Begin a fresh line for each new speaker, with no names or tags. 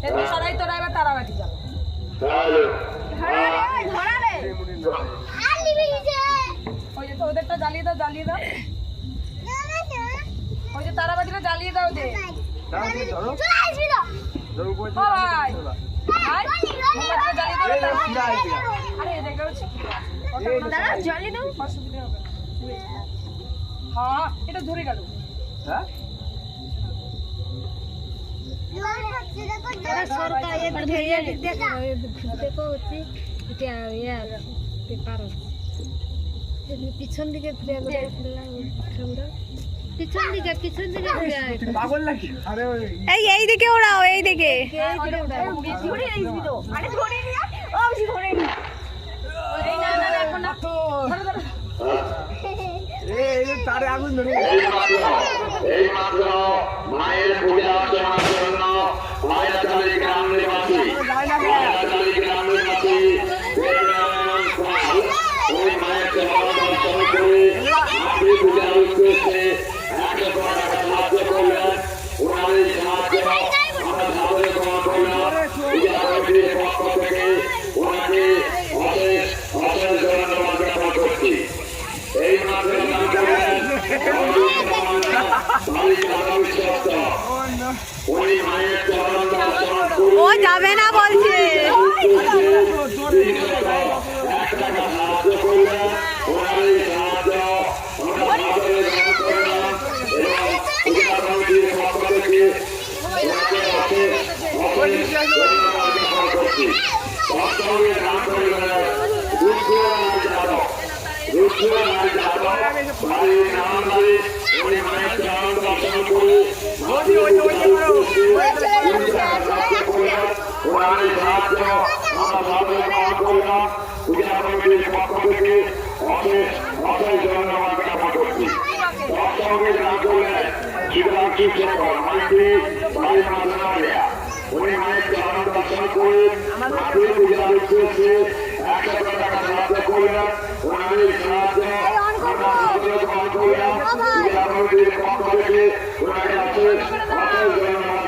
এমনি সরাই তোরা এবার তারাবাটি যাবো। ওই যে তো ওদেরটা জ্বালিয়ে দাও, জ্বালিয়ে দাও। ওই যে তারাবাটিটা জ্বালিয়ে দাও যে। ও ভাই, ভাই, মোমবাতিটা জ্বালিয়ে দাও। আরে দেখো জ্বালিয়ে দাও, অসুবিধা হবে না। হ্যাঁ, এটা ধরে গেল।
হ্যাঁ
পিছন দিকে পিছন দিকে
পাগল নাকি? আরে
এই দিকে ওড়াও, এই দিকে।
তারে আগুন ধরে
এই মাত্র মায়ের পূজা অর্চনার জন্য মায়েরাতলী গ্রাম নিবাসী ওই মায়ের সেবা দর্শন করে মাতৃ পূজার উদ্দেশ্যে 100 টাকা সাহায্য করলেন। ওনার এই সাহায্য আমরা সাদরে গ্রহণ করলাম। পূজা কমিটির পক্ষ থেকে ওনাকে অশেষ অশেষ ধন্যবাদ জ্ঞাপন করছি। এই মাত্র দান করলেন উনি মায়ের চরণ দর্শন করে
ও যাবে না বলছে।
1 টাকা সাহায্য করলেন। ওনার এই সাহায্য আমরা সাদরে গ্রহণ করলাম এবং পূজা কমিটির পক্ষ থেকে ওনাকে অশেষ অশেষ ধন্যবাদ জ্ঞাপন করছি। বাস্তবে দান করলেন রুদ্রনাথ যাদব। রুদ্রনাথ যাদব বাড়ির নাম বাড়ি উনি মায়ের চরণ দর্শন করে ওনার এই সাহায্য আমরা সাদরে গ্রহণ করলাম। পূজা কমিটির পক্ষ থেকে অশেষ অশেষ ধন্যবাদ জ্ঞাপন করছি। বাস্তবে দান করলেন শিবরাত্রি শেখর মাইতি বাড়ির মাঝনালিয়া। উনি মায়ের চরণ দর্শন করে মাতৃ পূজার উদ্দেশ্যে 100 টাকা সাহায্য করলেন। ওনার এই সাহায্য আমরা সাদরে গ্রহণ করলাম। পূজা কমিটির পক্ষ থেকে ওনাকে অশেষ